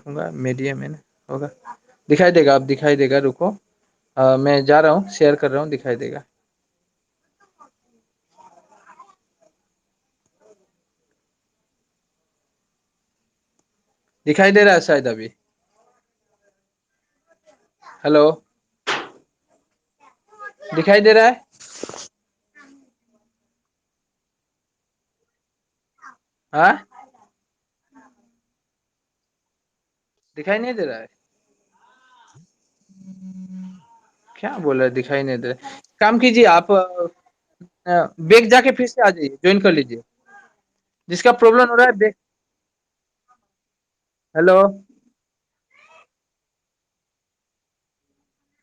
रखूंगा, मीडियम है ना, होगा। दिखाई देगा, अब दिखाई देगा, रुको। मैं जा रहा हूँ, शेयर कर रहा हूँ, दिखाई देगा। दिखाई दे रहा है शायद अभी। हेलो, दिखाई दे रहा है? हाँ, दिखाई नहीं दे रहा है? क्या बोल रहा है, दिखाई नहीं दे रहा है? काम कीजिए आप, बैग जाके फिर से आ जाइए, ज्वाइन कर लीजिए। जिसका प्रॉब्लम हो रहा है बैग। हेलो,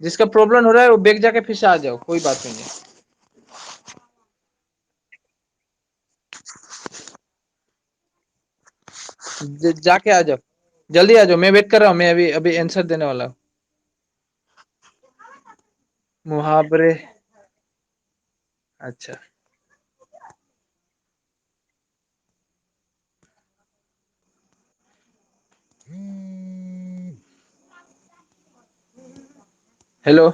जिसका प्रॉब्लम हो रहा है वो बैग जाके फिर से आ जाओ, कोई बात नहीं है। जाके आ जाओ, जल्दी आ जाओ, मैं वेट कर रहा हूँ, मैं अभी अभी आंसर देने वाला हूँ। मुहावरे, अच्छा। हेलो,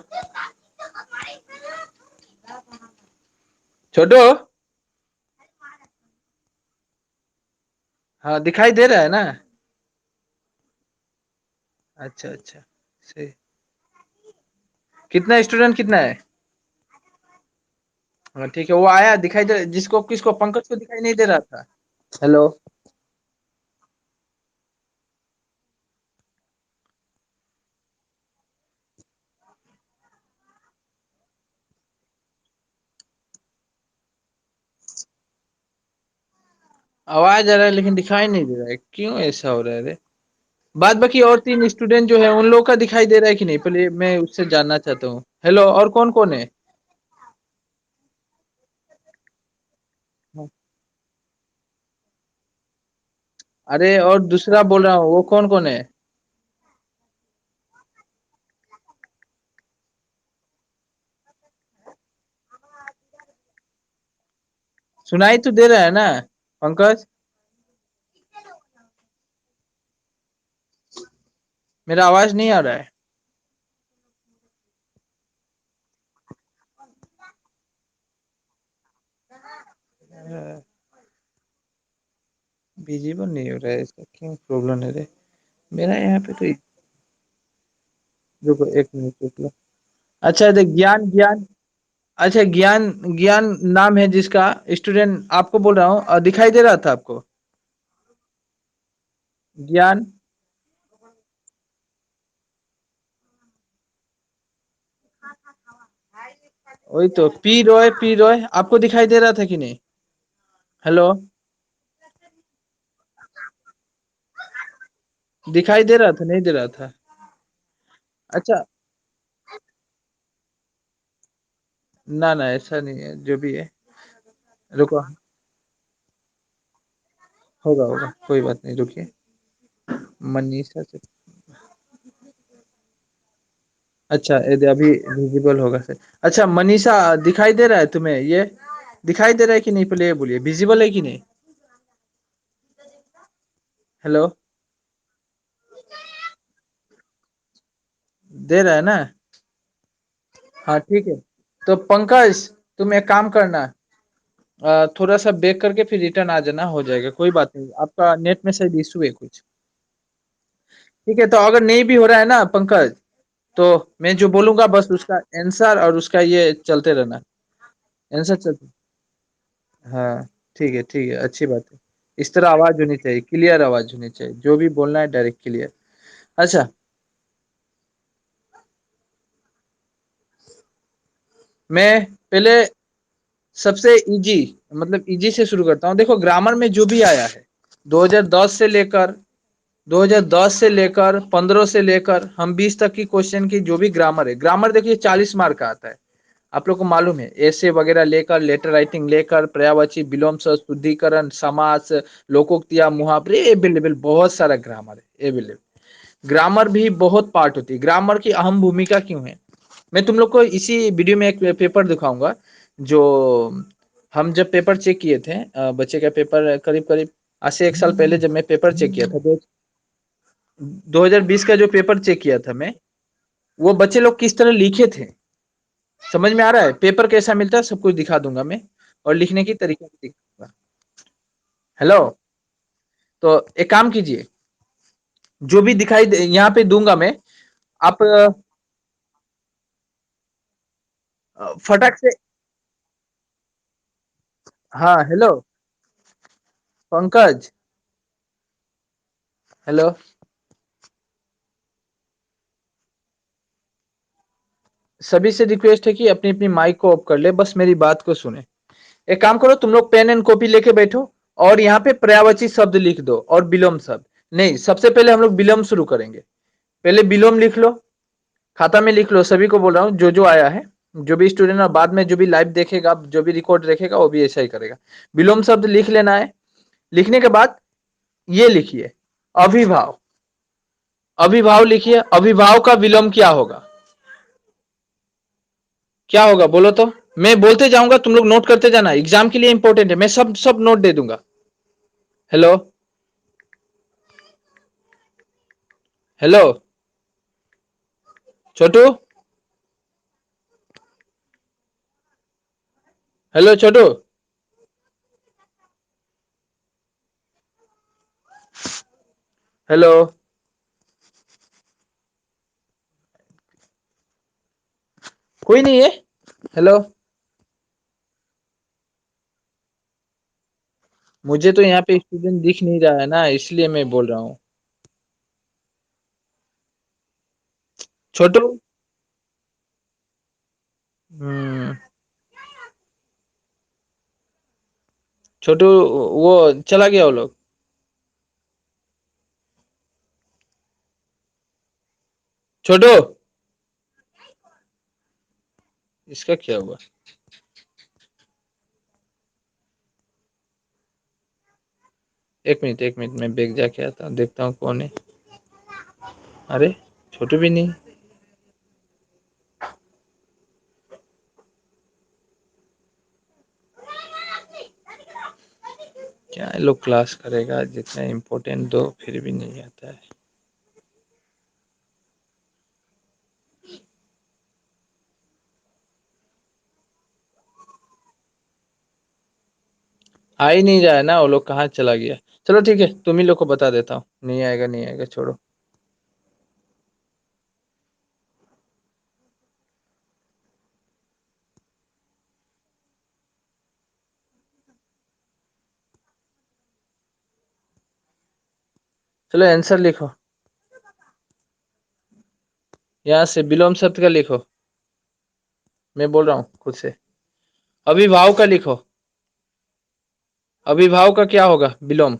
छोटू। हाँ, दिखाई दे रहा है ना? अच्छा अच्छा, सही। कितना स्टूडेंट, कितना है? हाँ ठीक है, वो आया, दिखाई दे, जिसको किसको, पंकज को दिखाई नहीं दे रहा था। हेलो, आवाज आ रहा है लेकिन दिखाई नहीं दे रहा है, क्यों ऐसा हो रहा है रे? बाद बाकी और तीन स्टूडेंट जो है उन लोगों का दिखाई दे रहा है कि नहीं, पहले मैं उससे जानना चाहता हूँ। हेलो, और कौन कौन है? अरे, और दूसरा बोल रहा हूँ, वो कौन कौन है? सुनाई तो दे रहा है ना, पंकज? मेरा आवाज नहीं आ रहा है? विजिबल नहीं हो रहा है, इसका क्यों प्रॉब्लम है रे? मेरा यहाँ पे तो, रुको एक मिनट, रुक लो। अच्छा, देख, ज्ञान ज्ञान। अच्छा, ज्ञान, ज्ञान नाम है जिसका, स्टूडेंट आपको बोल रहा हूँ, दिखाई दे रहा था आपको? ज्ञान, वही तो, पी रॉय, पी रॉय आपको दिखाई दे रहा था कि नहीं? हेलो, दिखाई दे रहा था, नहीं दे रहा था? अच्छा, ना ना, ऐसा नहीं है, जो भी है। रुको, होगा होगा, कोई बात नहीं, रुकिए। मनीषा से, अच्छा, ये अभी विजिबल होगा सर। अच्छा, मनीषा, दिखाई दे रहा है तुम्हें ये? दिखाई दे रहा है कि नहीं, पहले ये बोलिए, विजिबल है कि नहीं? हेलो, दे रहा है ना? हाँ ठीक है। तो पंकज, तुम एक काम करना, थोड़ा सा बैक करके फिर रिटर्न आ जाना, हो जाएगा, कोई बात नहीं, आपका नेट में शायद इशू है कुछ। ठीक है, तो अगर नहीं भी हो रहा है ना पंकज, तो मैं जो बोलूंगा बस उसका आंसर और उसका ये चलते रहना, आंसर चलते। हाँ, ठीक है, अच्छी बात है। इस तरह आवाज होनी चाहिए, क्लियर आवाज होनी चाहिए, जो भी बोलना है डायरेक्ट क्लियर। अच्छा, मैं पहले सबसे इजी, मतलब इजी से शुरू करता हूँ। देखो, ग्रामर में जो भी आया है 2010 से लेकर, 2010 से लेकर 15 से लेकर हम 20 तक की क्वेश्चन की जो भी ग्रामर है, ग्रामर देखिए 40 मार्क का आता है। आप लोग को मालूम है, ऐसे वगैरह लेकर, लेटर राइटिंग लेकर, पर्यायवाची, विलोम शुद्धिकरण, समास, लोकोक्तियां, मुहावरे, एवेलेबल बहुत सारा ग्रामर है, एवेलेबल। ग्रामर भी बहुत पार्ट होती है, ग्रामर की अहम भूमिका क्यों है, मैं तुम लोग को इसी वीडियो में एक पेपर दिखाऊंगा। जो हम जब पेपर चेक किए थे, बच्चे का पेपर करीब करीब आज से 1 साल पहले जब मैं पेपर चेक किया था, 2020 का जो पेपर चेक किया था मैं, वो बच्चे लोग किस तरह लिखे थे, समझ में आ रहा है? पेपर कैसा मिलता है सब कुछ दिखा दूंगा मैं, और लिखने की तरीका भी दिखाऊंगा। हेलो, तो एक काम कीजिए, जो भी दिखाई यहाँ पे दूंगा मैं, आप फटाक से। हाँ हेलो पंकज, हेलो। सभी से रिक्वेस्ट है कि अपनी अपनी माइक को ऑफ कर ले, बस मेरी बात को सुने। एक काम करो, तुम लोग पेन एंड कॉपी लेके बैठो, और यहाँ पे पर्यायवाची शब्द लिख दो और विलोम शब्द। नहीं, सबसे पहले हम लोग विलोम शुरू करेंगे। पहले विलोम लिख लो, खाता में लिख लो, सभी को बोल रहा हूँ, जो जो आया है, जो भी स्टूडेंट, और बाद में जो भी लाइव देखेगा, जो भी रिकॉर्ड देखेगा, वो भी ऐसा ही करेगा। विलोम शब्द लिख लेना है। लिखने के बाद ये लिखिए, अभिभाव। अभिभाव लिखिए, अभिभाव का विलोम क्या होगा? क्या होगा बोलो तो? मैं बोलते जाऊंगा, तुम लोग नोट करते जाना, एग्जाम के लिए इंपॉर्टेंट है, मैं सब सब नोट दे दूंगा। हेलो हेलो छोटू, हेलो छोटू, हेलो। कोई नहीं है? हेलो, मुझे तो यहाँ पे स्टूडेंट दिख नहीं रहा है ना, इसलिए मैं बोल रहा हूँ। छोटू, हम्म, छोटू, वो चला गया वो लोग। छोटू, इसका क्या हुआ? एक मिनट, मैं बैग जाके आता हूँ, देखता हूँ कौन है। अरे, छोटू भी नहीं। क्या ये लोग क्लास करेगा, जितना इम्पोर्टेंट दो फिर भी नहीं आता है। आ ही नहीं रहा है ना, वो लोग कहाँ चला गया? चलो ठीक है, तुम ही लोग को बता देता हूँ, नहीं आएगा नहीं आएगा, छोड़ो। चलो आंसर लिखो, यहाँ से विलोम शब्द का लिखो, मैं बोल रहा हूँ खुद से। अभिभाव का लिखो, अभिभाव का क्या होगा विलोम?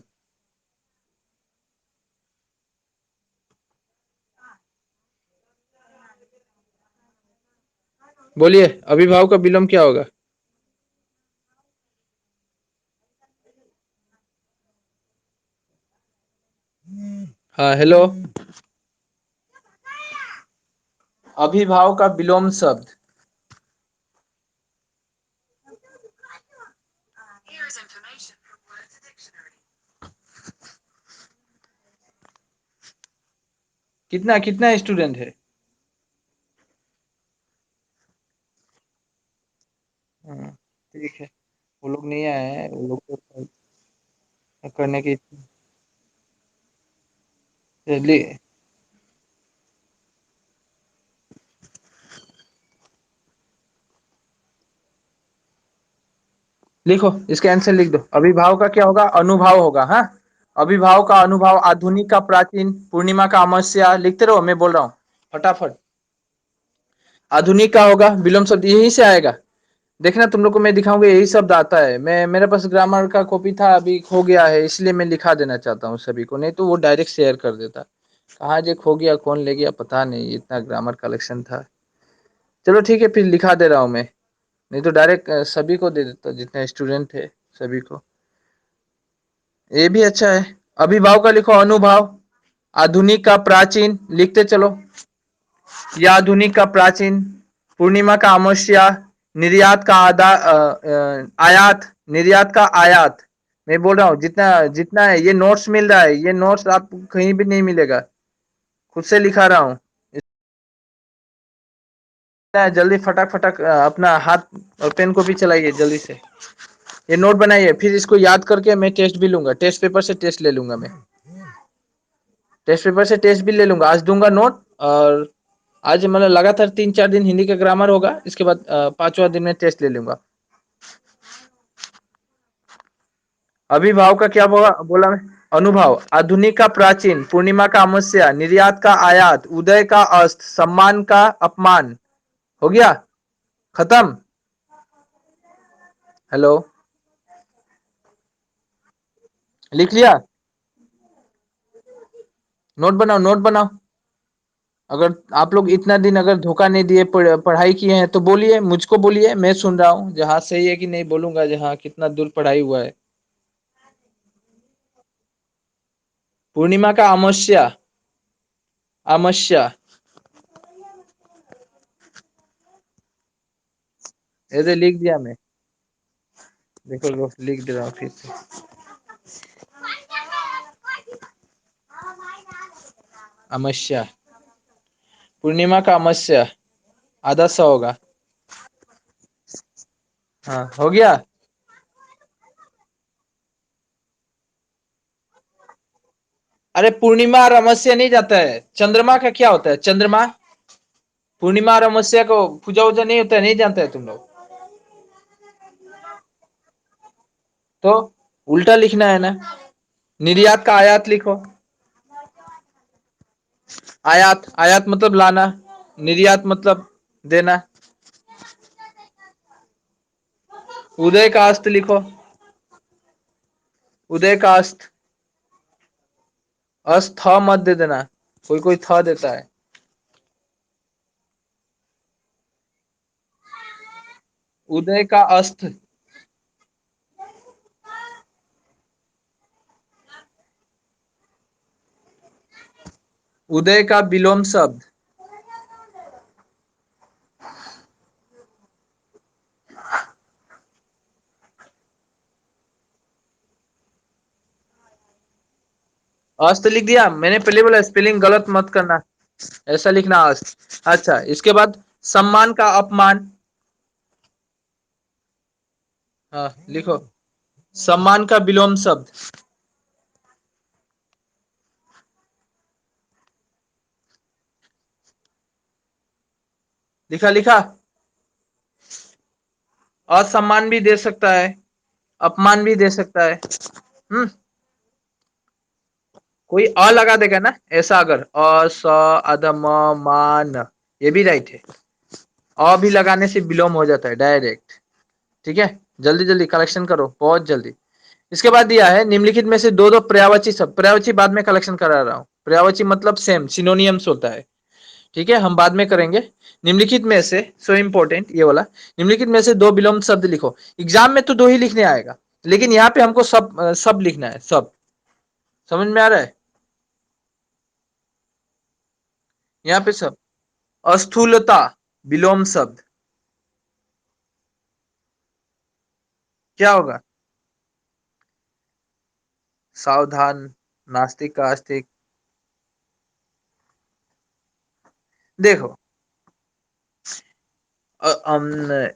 बोलिए, अभिभाव का विलोम क्या होगा? हाँ हेलो, अभिभाव का विलोम शब्द। कितना कितना स्टूडेंट है? हाँ, ठीक है, वो लोग नहीं आए हैं, वो लोग को करने की। चलिए लिखो, इसका आंसर लिख दो। अभिभाव का क्या होगा? अनुभव होगा। हाँ, अभिभाव का अनुभव, आधुनिक का प्राचीन, पूर्णिमा का अमावस्या, लिखते रहो, मैं बोल रहा हूँ फटाफट। आधुनिक का होगा विलोम शब्द, यही से आएगा। देखना तुम लोग को मैं दिखाऊंगा, यही शब्द आता है। मैं, मेरे पास ग्रामर का कॉपी था, अभी खो गया है, इसलिए मैं लिखा देना चाहता हूँ सभी को, नहीं तो वो डायरेक्ट शेयर कर देता। कहाँ जे खो गया, कौन ले गया पता नहीं, इतना ग्रामर कलेक्शन था। चलो ठीक है, फिर लिखा दे रहा हूँ मैं, नहीं तो डायरेक्ट सभी को दे देता, जितने स्टूडेंट थे सभी को। ये भी अच्छा है। अभिभाव का लिखो अनुभव, आधुनिक का प्राचीन, लिखते चलो, या आधुनिक का प्राचीन, पूर्णिमा का अमावस्या, निर्यात का आयात, निर्यात का आयात। मैं बोल रहा हूँ जितना जितना है, ये नोट्स मिल रहा है, ये नोट्स आपको कहीं भी नहीं मिलेगा। खुद से लिखा रहा हूँ, जल्दी फटाक फटाक अपना हाथ और पेन को भी चलाइए जल्दी से। ये नोट बनाइए, फिर इसको याद करके मैं टेस्ट भी लूंगा, टेस्ट पेपर से टेस्ट ले लूंगा मैं, टेस्ट पेपर से टेस्ट भी ले लूंगा। आज दूंगा नोट, और आज मतलब लगातार 3-4 दिन हिंदी का ग्रामर होगा, इसके बाद 5वां दिन में टेस्ट ले लूंगा। अभिभाव का क्या बोला मैं? अनुभव, आधुनिक का प्राचीन, पूर्णिमा का अमावस्या, निर्यात का आयात, उदय का अस्त, सम्मान का अपमान। हो गया, खत्म। हेलो, लिख लिया? नोट बनाओ, नोट बनाओ। अगर आप लोग इतना दिन अगर धोखा नहीं दिए, पढ़ाई किए हैं, तो बोलिए, मुझको बोलिए, मैं सुन रहा हूँ। जहाँ सही है कि नहीं बोलूंगा, जहाँ कितना दूर पढ़ाई हुआ है। पूर्णिमा का अमावस्या, अमावस्या। ऐसे लिख दिया मैं, देखो लिख दे रहा हूँ फिर से। अमावस्या, पूर्णिमा का अमावस्या, आधा सा होगा। हाँ, हो गया। अरे पूर्णिमा और अमावस्या नहीं जाता है, चंद्रमा का क्या होता है, चंद्रमा। पूर्णिमा और अमावस्या को पूजा वूजा नहीं होता है, नहीं जानते है तुम लोग? तो उल्टा लिखना है ना। निर्यात का आयात लिखो। आयात, आयात मतलब लाना, निर्यात मतलब देना। उदय का अस्त लिखो, उदय का अस्त। अस्त थ मत दे देना, कोई कोई थ देता है। उदय का अस्त। उदय का विलोम शब्द। अस्त लिख दिया मैंने, पहले बोला स्पेलिंग गलत मत करना, ऐसा लिखना अस्त। अच्छा, इसके बाद सम्मान का अपमान। हाँ लिखो, सम्मान का विलोम शब्द। लिखा लिखा? असम्मान भी दे सकता है, अपमान भी दे सकता है। कोई अ लगा देगा ना, ऐसा अगर अ स अधम मान, ये भी राइट है। अ भी लगाने से विलोम हो जाता है डायरेक्ट। ठीक है, जल्दी जल्दी कलेक्शन करो, बहुत जल्दी। इसके बाद दिया है निम्नलिखित में से दो दो पर्यायवाची शब्द। पर्यायवाची बाद में कलेक्शन करा रहा हूँ। पर्यायवाची मतलब सेम सिनोनियम्स होता है। ठीक है, हम बाद में करेंगे। निम्नलिखित में से, सो इंपॉर्टेंट ये वाला, निम्नलिखित में से दो विलोम शब्द लिखो। एग्जाम में तो दो ही लिखने आएगा, लेकिन यहाँ पे हमको सब लिखना है, सब। समझ में आ रहा है? यहाँ पे सब। अस्थूलता, विलोम शब्द। क्या होगा? सावधान, नास्तिक का आस्तिक। देखो,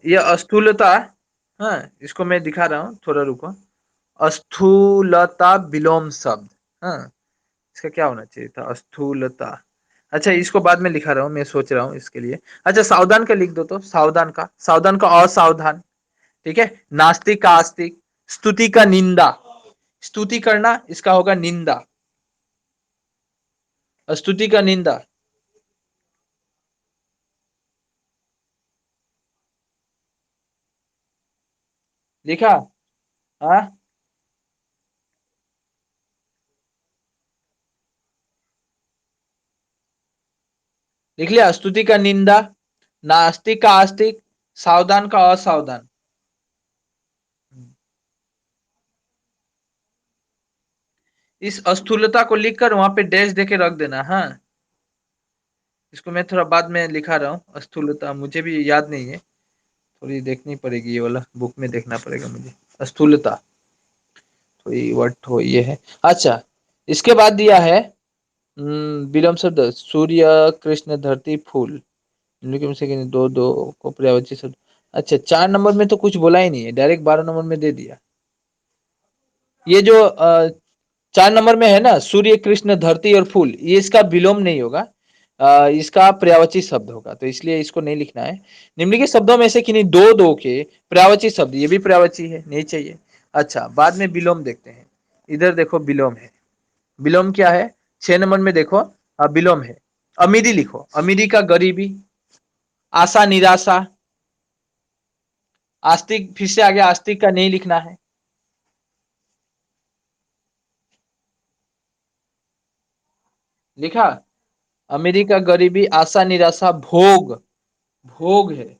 ये अस्थूलता, हाँ इसको मैं दिखा रहा हूँ, थोड़ा रुको। अस्थूलता विलोम शब्द। हाँ, इसका क्या होना चाहिए था, अस्थूलता। अच्छा, इसको बाद में लिखा रहा हूँ, मैं सोच रहा हूँ इसके लिए। अच्छा, सावधान का लिख दो तो, सावधान का, सावधान का असावधान। ठीक है, नास्तिक का आस्तिक, स्तुति का निंदा, स्तुति करना इसका होगा निंदा, स्तुति का निंदा। लिखा? हाँ, लिख लिया? स्तुति का निंदा, नास्तिक का आस्तिक, सावधान का असावधान। इस स्थूलता को लिखकर वहां पे डैश देके रख देना। हाँ, इसको मैं थोड़ा बाद में लिखा रहा हूँ, स्थूलता मुझे भी याद नहीं है, थोड़ी देखनी पड़ेगी, ये वाला बुक में देखना पड़ेगा मुझे। स्थूलता, थोड़ी वर्ड हो ये है। अच्छा, इसके बाद दिया है विलोम शब्द सूर्य, कृष्ण, धरती, फूल, निम्नलिखित में से किन्हीं दो दो को पर्यायवाची शब्द। अच्छा, 4 नंबर में तो कुछ बोला ही नहीं है, डायरेक्ट 12 नंबर में दे दिया। ये जो 4 नंबर में है ना, सूर्य, कृष्ण, धरती और फूल, ये इसका विलोम नहीं होगा, इसका पर्यायवाची शब्द होगा, तो इसलिए इसको नहीं लिखना है। निम्नलिखित शब्दों में से किन्हीं दो दो के पर्यायवाची शब्द, ये भी पर्यायवाची है, नहीं चाहिए। अच्छा, बाद में विलोम देखते हैं। इधर देखो विलोम है। विलोम क्या है? 6 नंबर में देखो, विलोम है। अमीरी लिखो, अमीरी का गरीबी, आशा निराशा, आस्तिक, फिर से आगे आस्तिक का नहीं लिखना है। लिखा, अमीरी का गरीबी, आशा निराशा, भोग, भोग है,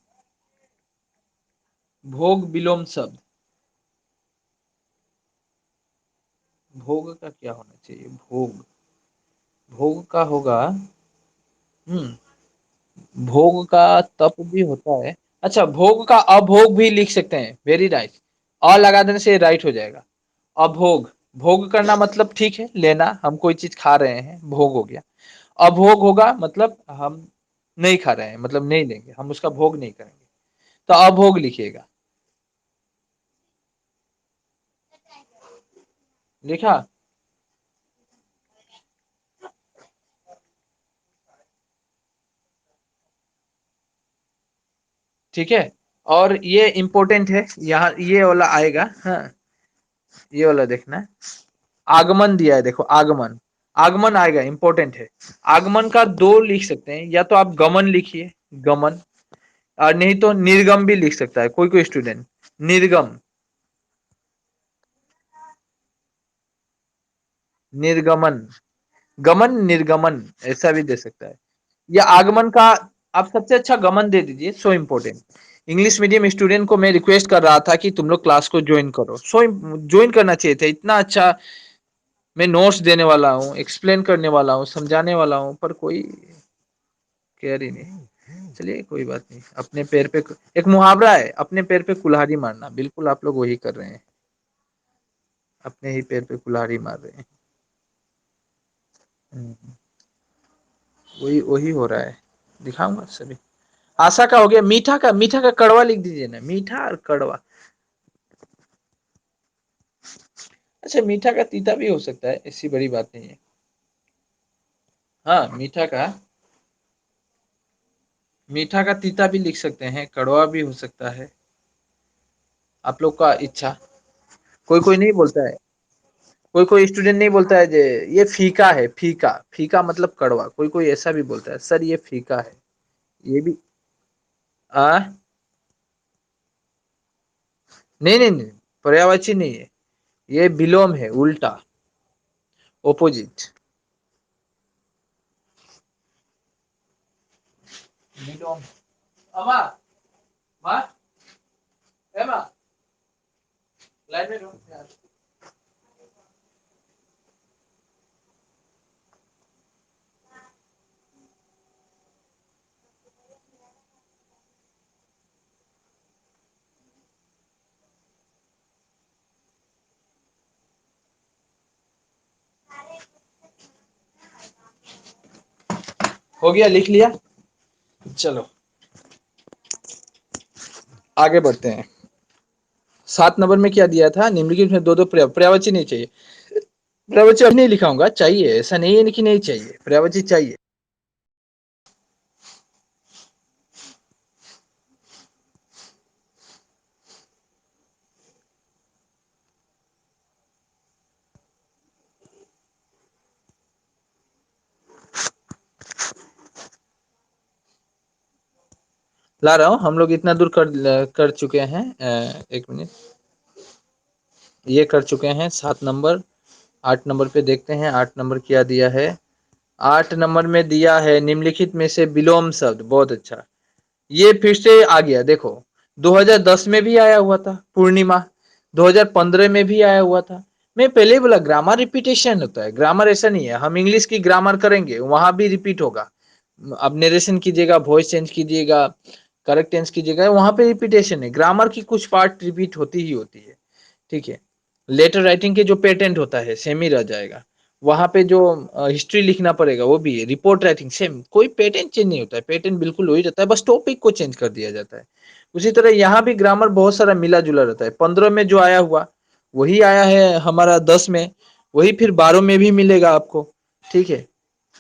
भोग विलोम शब्द। भोग का क्या होना चाहिए? भोग, भोग का होगा, भोग का तप भी होता है। अच्छा, भोग का अभोग भी लिख सकते हैं, वेरी राइट। अ लगा देने से राइट हो जाएगा। अभोग, भोग करना मतलब ठीक है, लेना, हम कोई चीज खा रहे हैं, भोग हो गया। अभोग होगा मतलब हम नहीं खा रहे हैं, मतलब नहीं लेंगे, हम उसका भोग नहीं करेंगे, तो अभोग लिखिएगा। लिखा? ठीक है। और ये इंपॉर्टेंट है, यहाँ ये वाला आएगा, हाँ, ये वाला देखना। आगमन दिया है, देखो आगमन, आगमन आएगा, इंपॉर्टेंट है। आगमन का दो लिख सकते हैं, या तो आप गमन लिखिए, गमन, और नहीं तो निर्गम भी लिख सकता है कोई कोई स्टूडेंट, निर्गम, निर्गमन, गमन निर्गमन, ऐसा भी दे सकता है। या आगमन का आप सबसे अच्छा गमन दे दीजिए, so important. English medium student को मैं रिक्वेस्ट कर रहा था कि तुम लोग क्लास को ज्वाइन करो, सो ज्वाइन करना चाहिए था, इतना अच्छा मैं नोट्स देने वाला हूँ, एक्सप्लेन करने वाला हूँ, समझाने वाला हूँ, पर कोई केयर ही नहीं। चलिए कोई बात नहीं, अपने पैर पे, एक मुहावरा है, अपने पैर पे कुल्हाड़ी मारना, बिल्कुल आप लोग वही कर रहे हैं, अपने ही पैर पे कुल्हाड़ी मार रहे हैं। हम्म, वही वही हो रहा है, दिखाऊंगा सभी। आशा का हो गया, मीठा का, मीठा का कड़वा लिख दीजिए ना, मीठा और कड़वा। अच्छा, मीठा का तीता भी हो सकता है, ऐसी बड़ी बात नहीं है। हाँ, मीठा का तीता भी लिख सकते हैं, कड़वा भी हो सकता है, आप लोग का इच्छा। कोई कोई नहीं बोलता है, कोई कोई स्टूडेंट नहीं बोलता है जे ये फीका है, फीका, फीका मतलब कड़वा, कोई कोई ऐसा भी बोलता है, सर ये फीका है, ये भी। आ नहीं नहीं नहीं, पर्यायवाची नहीं है, ये विलोम है, उल्टा, ओपोजिट, विलोम। अमा, मा, एमा, लाइन में रहो यार। हो गया, लिख लिया? चलो आगे बढ़ते हैं। 7 नंबर में क्या दिया था? निम्नलिखित में दो दो पर्यायवाची नहीं चाहिए, पर्यायवाची अभी नहीं लिखाऊंगा, चाहिए, ऐसा नहीं है कि नहीं चाहिए, पर्यायवाची चाहिए। ला रहा हूं, हम लोग इतना दूर कर चुके हैं, 1 मिनट, ये कर चुके हैं 7 नंबर। 8 नंबर पे देखते हैं, 8 नंबर क्या दिया है। 8 नंबर में दिया है निम्नलिखित में से विलोम शब्द, बहुत अच्छा। ये फिर से आ गया, देखो 2010 में भी आया हुआ था, पूर्णिमा, 2015 में भी आया हुआ था। मैं पहले ही बोला, ग्रामर रिपीटेशन होता है, ग्रामर ऐसा नहीं है, हम इंग्लिश की ग्रामर करेंगे वहां भी रिपीट होगा। अब नरेशन कीजिएगा, वॉइस चेंज कीजिएगा, करेक्ट टेंस कीजिएगा, वहां पे रिपीटेशन है, ग्रामर की कुछ पार्ट रिपीट होती ही होती है, ठीक है। लेटर राइटिंग के जो पेटेंट होता है सेम ही रह जाएगा, वहां पे जो हिस्ट्री लिखना पड़ेगा वो भी है, रिपोर्ट राइटिंग सेम, कोई पैटर्न चेंज नहीं होता है, पैटर्न बिल्कुल वही रहता है, बस टॉपिक को चेंज कर दिया जाता है। उसी तरह यहाँ भी ग्रामर बहुत सारा मिला जुला रहता है, 15 में जो आया हुआ वही आया है हमारा 10 में, वही फिर 12 में भी मिलेगा आपको। ठीक है,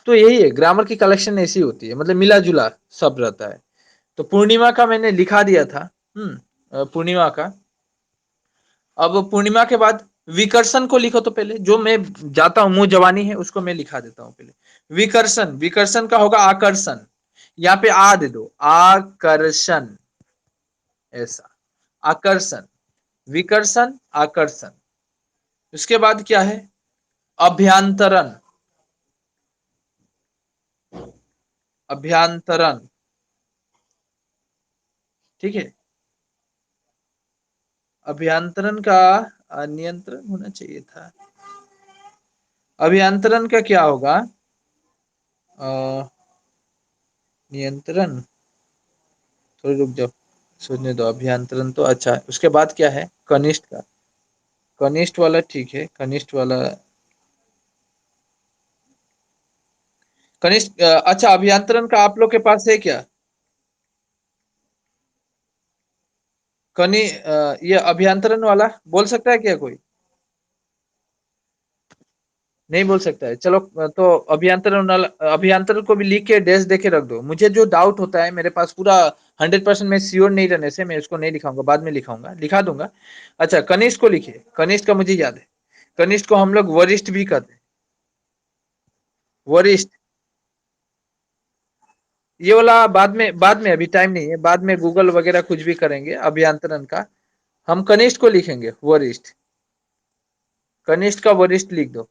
तो यही है ग्रामर की कलेक्शन ऐसी होती है, मतलब मिला जुला सब रहता है। तो पूर्णिमा का मैंने लिखा दिया था। पूर्णिमा का, अब पूर्णिमा के बाद विकर्षण को लिखो, तो पहले जो मैं जाता हूं, मुंह जवानी है उसको मैं लिखा देता हूं पहले। विकर्षण, विकर्षण का होगा आकर्षण, यहाँ पे आ दे दो, आकर्षण, ऐसा, आकर्षण, विकर्षण, आकर्षण। उसके बाद क्या है, अभ्यांतरण, अभ्यांतरण, ठीक है। अभ्यांतरण का नियंत्रण होना चाहिए था। अभ्यांतरण का क्या होगा, अ, नियंत्रण, थोड़ी रुक जाओ, सोचने दो। अभ्यांतरण तो अच्छा है, उसके बाद क्या है, कनिष्ठ का, कनिष्ठ वाला ठीक है, कनिष्ठ वाला, कनिष्ठ अच्छा, अभ्यांतरण का आप लोग के पास है क्या? ये अभ्यांतरण वाला बोल सकता है क्या कोई? नहीं बोल सकता है, चलो। तो अभियंत्रण वाला, अभियंत्रण को भी लिख के डैश देके रख दो। मुझे जो डाउट होता है, मेरे पास पूरा 100% मैं श्योर नहीं रहने से मैं इसको नहीं लिखाऊंगा, बाद में लिखाऊंगा, लिखा दूंगा। अच्छा, कनिष्ठ को लिखिए, कनिष्ठ का मुझे याद है, कनिष्ठ को हम लोग वरिष्ठ भी कहते हैं, वरिष्ठ। ये वाला बाद में, बाद में, अभी टाइम नहीं है, बाद में गूगल वगैरह कुछ भी करेंगे अभियंत्रण का। हम कनिष्ठ को लिखेंगे वरिष्ठ, कनिष्ठ का वरिष्ठ लिख दो।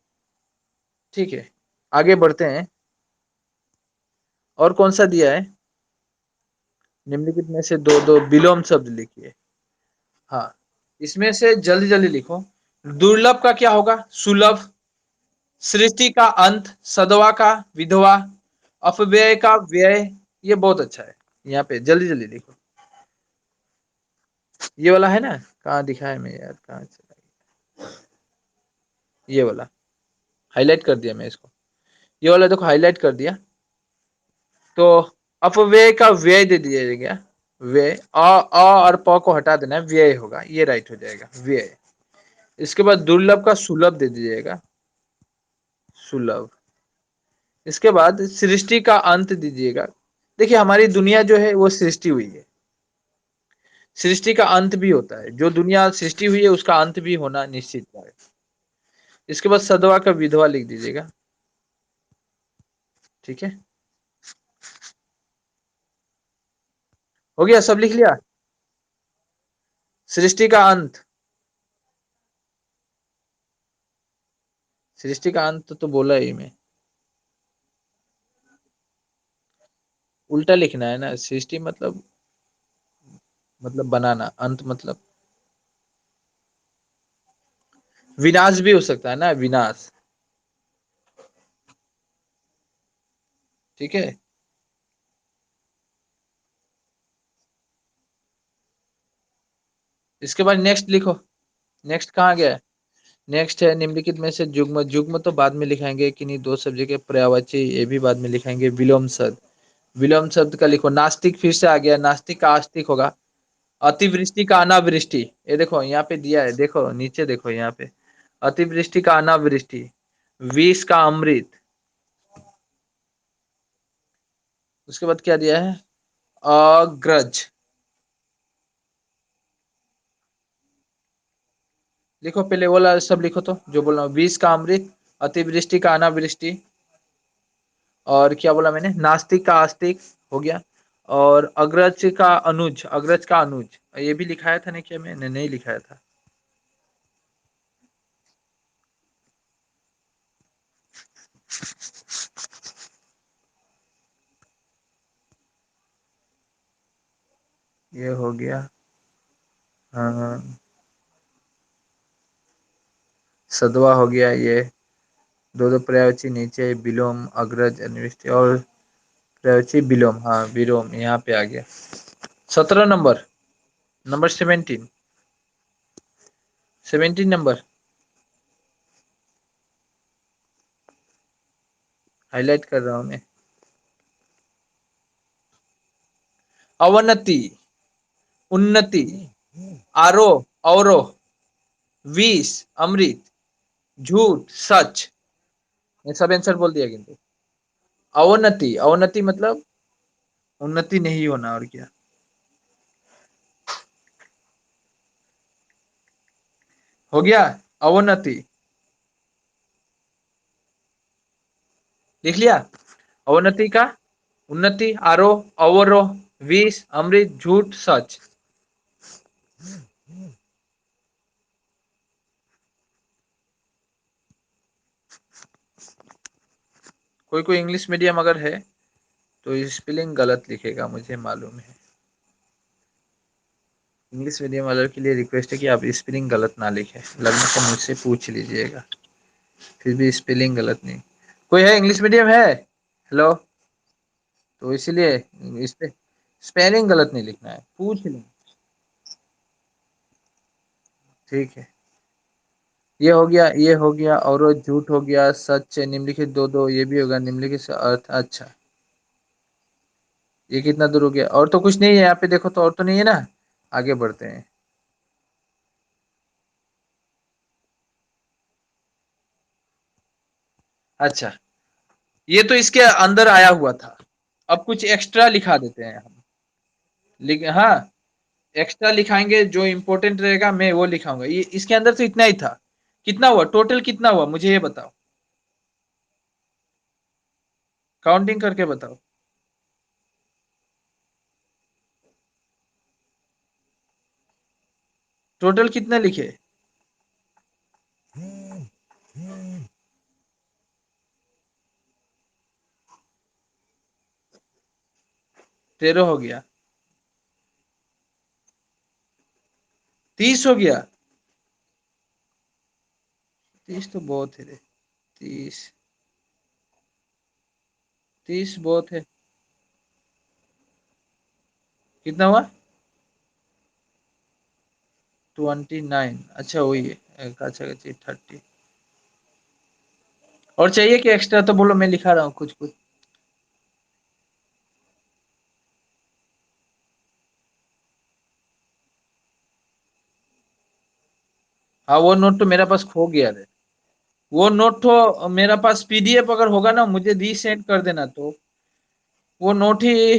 ठीक है, आगे बढ़ते हैं। और कौन सा दिया है, निम्नलिखित में से दो दो विलोम शब्द लिखिए। हाँ, इसमें से जल्दी जल्दी लिखो। दुर्लभ का क्या होगा, सुलभ। सृष्टि का अंत, सदवा का विधवा। अपव्यय का व्यय। ये बहुत अच्छा है, यहाँ पे जल्दी जल्दी लिखो। ये वाला है ना, कहाँ दिखा है मैं यार, कहाँ चला गया? ये वाला हाईलाइट कर दिया मैं इसको, ये वाला देखो हाईलाइट कर दिया। तो अपव्यय का व्यय दे दीजिएगा, व्यय, अ और प को हटा देना है, व्यय होगा, ये राइट हो जाएगा, व्यय। इसके बाद दुर्लभ का सुलभ दे दीजिएगा, सुलभ। इसके बाद सृष्टि का अंत दीजिएगा। देखिए, हमारी दुनिया जो है वो सृष्टि हुई है, सृष्टि का अंत भी होता है, जो दुनिया सृष्टि हुई है उसका अंत भी होना निश्चित है। इसके बाद सदवा का विधवा लिख दीजिएगा। ठीक है, हो गया, सब लिख लिया। सृष्टि का अंत, सृष्टि का अंत तो बोला ही मैं, उल्टा लिखना है ना, सृष्टि मतलब बनाना, अंत मतलब विनाश भी हो सकता है ना, विनाश। ठीक है, इसके बाद नेक्स्ट लिखो। नेक्स्ट कहाँ गया है? नेक्स्ट है निम्नलिखित में से जुग्म, जुग्म तो बाद में लिखाएंगे, किन्हीं दो सब्जेक्ट के पर्यायवाची, ये भी बाद में लिखाएंगे। विलोम शब्द, विलोम शब्द का लिखो। नास्तिक फिर से आ गया, नास्तिक का आस्तिक होगा। अतिवृष्टि का अनावृष्टि, ये देखो यहाँ पे दिया है, देखो नीचे देखो यहाँ पे, अतिवृष्टि का अनावृष्टि। विष का अमृत। उसके बाद क्या दिया है, अग्रज। लिखो पहले वाला सब लिखो, तो जो बोल रहा हूँ, विष का अमृत, अतिवृष्टि का अनावृष्टि, और क्या बोला मैंने, नास्तिक का आस्तिक हो गया, और अग्रज का अनुज, अग्रज का अनुज, ये भी लिखाया था ना, क्या मैंने नहीं लिखाया था? ये हो गया। हाँ, सदवा हो गया ये। दो दो पर्यायवाची नीचे, विलोम, अग्रज, अनिविष्ट, और पर्यायवाची विलोम, हाँ विलोम यहाँ पे आ गया। 17 नंबर, नंबर 17, 17 नंबर। हाईलाइट कर रहा हूं मैं। अवनति, उन्नति, आरोह, अवरोह, विष, अमृत, झूठ, सच। ये सब आंसर बोल दिया किंतु। अवनति, अवनति मतलब उन्नति नहीं होना, और क्या। हो गया। अवनति लिख लिया। अवनति का उन्नति, आरोह, अवरोह, विष, अमृत, झूठ, सच। कोई कोई इंग्लिश मीडियम अगर है तो स्पेलिंग गलत लिखेगा, मुझे मालूम है। इंग्लिश मीडियम वालों के लिए रिक्वेस्ट है कि आप स्पेलिंग गलत ना लिखें, लगने से मुझसे पूछ लीजिएगा। फिर भी स्पेलिंग गलत नहीं। कोई है इंग्लिश मीडियम है? हेलो। तो इसीलिए इस पे स्पेलिंग गलत नहीं लिखना है, पूछ लें। ठीक है। ये हो गया, ये हो गया, और झूठ हो गया, सच है, निम्नलिखित दो दो, ये भी होगा, निम्नलिखित से अर्थ। अच्छा, ये कितना दूर हो गया? और तो कुछ नहीं है यहाँ पे, देखो तो और तो नहीं है ना। आगे बढ़ते हैं। अच्छा, ये तो इसके अंदर आया हुआ था। अब कुछ एक्स्ट्रा लिखा देते हैं हम। हाँ, एक्स्ट्रा लिखाएंगे, जो इंपॉर्टेंट रहेगा मैं वो लिखाऊंगा। ये इसके अंदर तो इतना ही था। कितना हुआ टोटल, कितना हुआ मुझे ये बताओ, काउंटिंग करके बताओ। टोटल कितने लिखे? 13 हो गया। 30 हो गया। 30 तो बहुत है रे। 30, 30 बहुत है। कितना हुआ? 29। अच्छा वही है। अच्छा अच्छा 30। और चाहिए कि एक्स्ट्रा? तो बोलो, मैं लिखा रहा हूँ कुछ कुछ। हाँ, वो नोट तो मेरे पास खो गया रे। वो नोट तो मेरा पास पीडीएफ अगर होगा ना, मुझे रीसेंड कर देना। तो वो नोट ही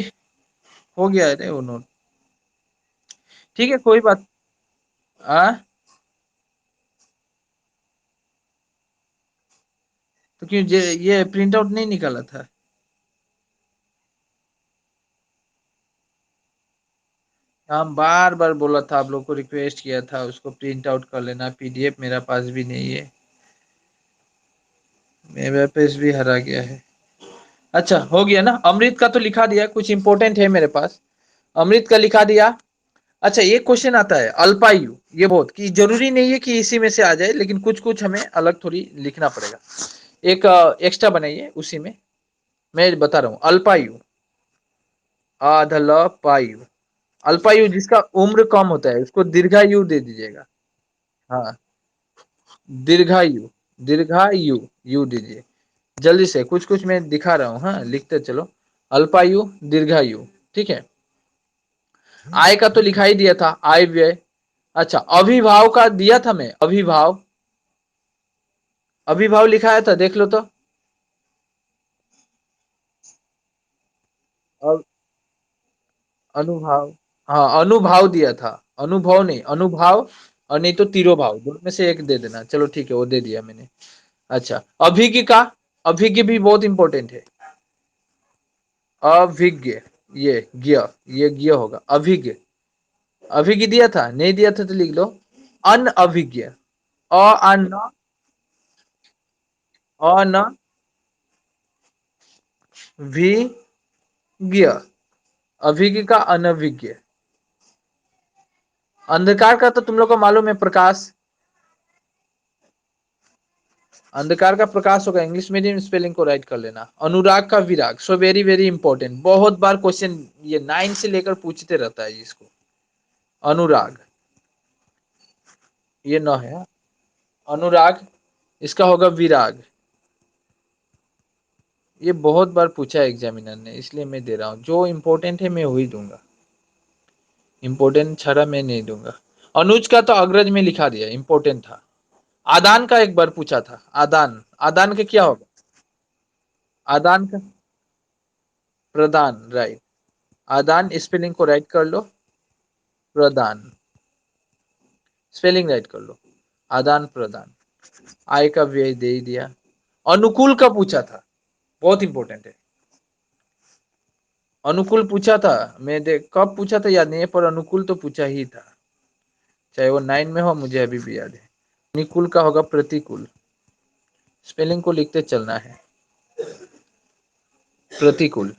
हो गया है रे, वो नोट। ठीक है, कोई बात। आ तो क्यों ये प्रिंट आउट नहीं निकाला था? हम बार बार बोला था, आप लोग को रिक्वेस्ट किया था उसको प्रिंट आउट कर लेना। पीडीएफ मेरा पास भी नहीं है, मेरा पेज भी हरा गया है। अच्छा, हो गया ना। अमृत का तो लिखा दिया, कुछ इंपॉर्टेंट है मेरे पास। अमृत का लिखा दिया। अच्छा, ये क्वेश्चन आता है अल्पायु। ये बहुत कि जरूरी नहीं है कि इसी में से आ जाए, लेकिन कुछ कुछ हमें अलग थोड़ी लिखना पड़ेगा। एक एक्स्ट्रा बनाइए उसी में। मैं बता रहा हूँ, अल्पायु, अधल पायु। अल्पायु जिसका उम्र कम होता है उसको दीर्घायु दे दीजिएगा। हाँ, दीर्घायु, दीर्घायु, यू दीजिए। जल्दी से, कुछ कुछ मैं दिखा रहा हूँ, हाँ लिखते चलो। अल्पायु, दीर्घायु। ठीक है। आय का तो लिखा ही दिया था, आय व्यय। अच्छा, अभिभाव का दिया था मैं, अभिभाव। अभिभाव लिखाया था, देख लो तो। अब अनुभाव। हाँ, अनुभव दिया था। अनुभव नहीं, अनुभाव। और नहीं तो तिरोभाव, दोनों में से एक दे देना। चलो ठीक है, वो दे दिया मैंने। अच्छा, अभिज्ञ का। अभिज्ञ भी बहुत इंपॉर्टेंट है। अभिज्ञ, ये ज्ञ, ये ज्ञ होगा, अभिज्ञ। अभिज्ञ दिया था, नहीं दिया था तो लिख लो। अनअभिज्ञ, अ अन, अन विज्ञ। अभिज्ञ का अनभिज्ञ। अंधकार का तो तुम लोग को मालूम है, प्रकाश। अंधकार का प्रकाश होगा। इंग्लिश मीडियम स्पेलिंग को राइट कर लेना। अनुराग का विराग। सो वेरी वेरी इंपॉर्टेंट, बहुत बार क्वेश्चन ये 9 से लेकर पूछते रहता है इसको। अनुराग, ये न है। अनुराग, इसका होगा विराग। ये बहुत बार पूछा है एग्जामिनर ने, इसलिए मैं दे रहा हूँ। जो इम्पोर्टेंट है मैं वही दूंगा, इम्पोर्टेंट छड़ा मैं नहीं दूंगा। अनुज का तो अग्रज में लिखा दिया, इम्पोर्टेंट था। आदान का एक बार पूछा था, आदान, आदान के क्या होगा? आदान का प्रदान, राइट। आदान स्पेलिंग को राइट कर लो, प्रदान स्पेलिंग राइट कर लो, आदान प्रदान। आय का व्यय दे ही दिया। अनुकूल का पूछा था, बहुत इंपॉर्टेंट है। अनुकूल पूछा था, मैं देख कब पूछा था याद नहीं है, पर अनुकूल तो पूछा ही था, चाहे वो 9 में हो, मुझे अभी भी याद है। अनुकूल का होगा प्रतिकूल, स्पेलिंग को लिखते चलना है, प्रतिकूल।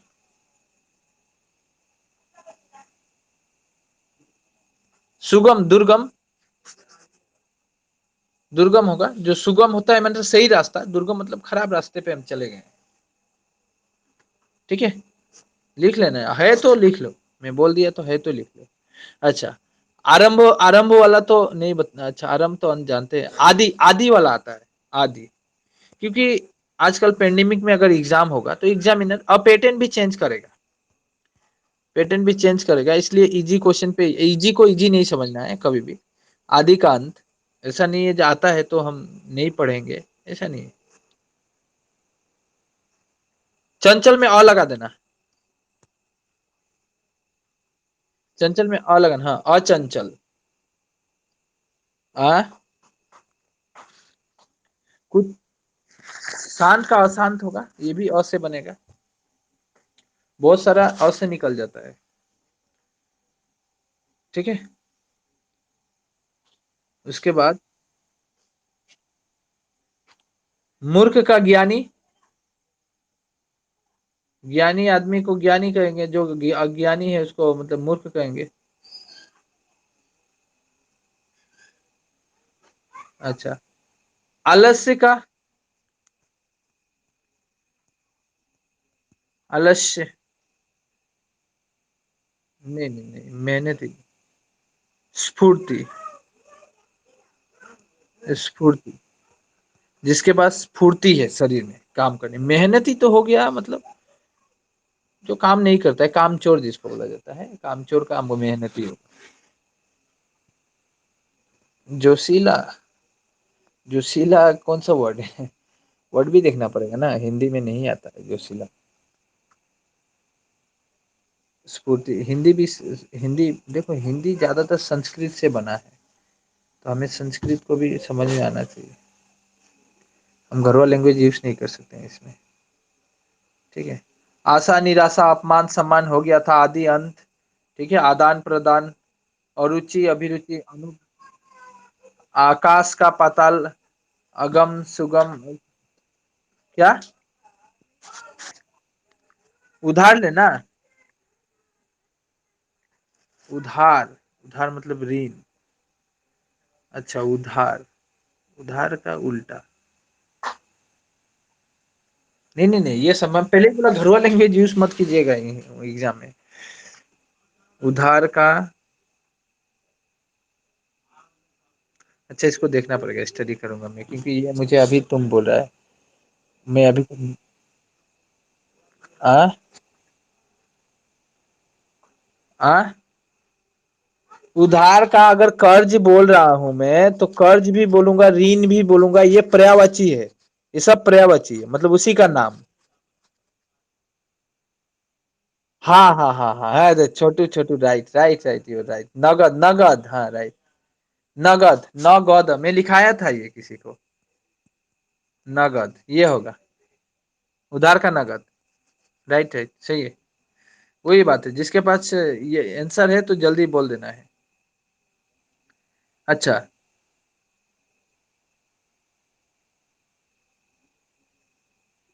सुगम, दुर्गम, दुर्गम होगा। जो सुगम होता है मतलब सही रास्ता, दुर्गम मतलब खराब रास्ते पे हम चले गए। ठीक है, लिख लेना है तो लिख लो, मैं बोल दिया तो है तो लिख लो। अच्छा, आरंभ, आरंभ वाला तो नहीं बता, अच्छा आरंभ तो हम जानते हैं। आदि, आदि वाला आता है, आदि। क्योंकि आजकल पेंडेमिक में अगर एग्जाम होगा तो एग्जामिनर अब पैटर्न भी चेंज करेगा, पैटर्न भी चेंज करेगा, इसलिए इजी क्वेश्चन पे, इजी को इजी नहीं समझना है कभी भी। आदि का अंत, ऐसा नहीं है जो आता है तो हम नहीं पढ़ेंगे, ऐसा नहीं है। चंचल में अ लगा देना, चंचल में अ लगाना, हाँ अचंचल। आ कुछ शांत का अशांत होगा, ये भी अ से बनेगा, बहुत सारा अ से निकल जाता है। ठीक है, उसके बाद मूर्ख का ज्ञानी, ज्ञानी आदमी को ज्ञानी कहेंगे, जो अज्ञानी है उसको मतलब मूर्ख कहेंगे। अच्छा, आलस्य का, आलस्य, नहीं नहीं नहीं, मेहनत ही। स्फूर्ति, स्फूर्ति, जिसके पास स्फूर्ति है शरीर में काम करने। मेहनती तो हो गया मतलब जो काम नहीं करता है, कामचोर जिसको बोला जाता है, कामचोर काम वो मेहनती हो। जोशीला, जोशीला कौन सा वर्ड है? वर्ड भी देखना पड़ेगा ना, हिंदी में नहीं आता है जोशीला। स्फूर्ति, हिंदी भी, हिंदी देखो, हिंदी ज्यादातर संस्कृत से बना है, तो हमें संस्कृत को भी समझ में आना चाहिए। हम घरवा लैंग्वेज यूज नहीं कर सकते हैं इसमें। ठीक है, आशा निराशा अपमान सम्मान हो गया था, आदि अंत। ठीक है, आदान प्रदान, अरुचि अभिरुचि, अनु, आकाश का पाताल, अगम सुगम, क्या? उधार लेना, उधार, उधार मतलब ऋण। अच्छा, उधार, उधार का उल्टा, नहीं नहीं नहीं, ये सब मैं पहले ही बोला, घरवा लैंग्वेज यूज मत कीजिएगा एग्जाम में। उधार का, अच्छा इसको देखना पड़ेगा, स्टडी करूंगा मैं, क्योंकि ये मुझे अभी तुम बोल रहा है, मैं अभी आ आ उधार का अगर कर्ज बोल रहा हूं मैं, तो कर्ज भी बोलूंगा, ऋण भी बोलूंगा, ये पर्यायवाची है, ये सब पर्यायवाची है, मतलब उसी का नाम। हाँ हाँ हाँ हाँ, है Chhotu, Chhotu, right right right, you right, नगद, नगद, हाँ राइट, नगद, नगद में लिखाया था ये किसी को, नगद ये होगा, उधार का नगद, राइट राइट, सही है। वही बात है, जिसके पास ये आंसर है तो जल्दी बोल देना है। अच्छा,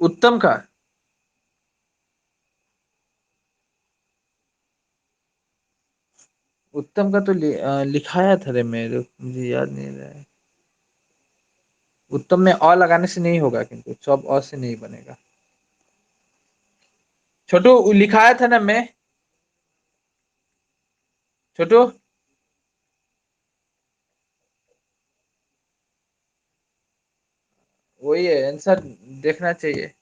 उत्तम का, उत्तम का तो लिखाया था रे मेरे, मुझे याद नहीं रहा है। उत्तम में अ लगाने से नहीं होगा, किंतु सब अ से नहीं बनेगा। छोटू लिखाया था ना मैं, छोटू, वही है आंसर, देखना चाहिए।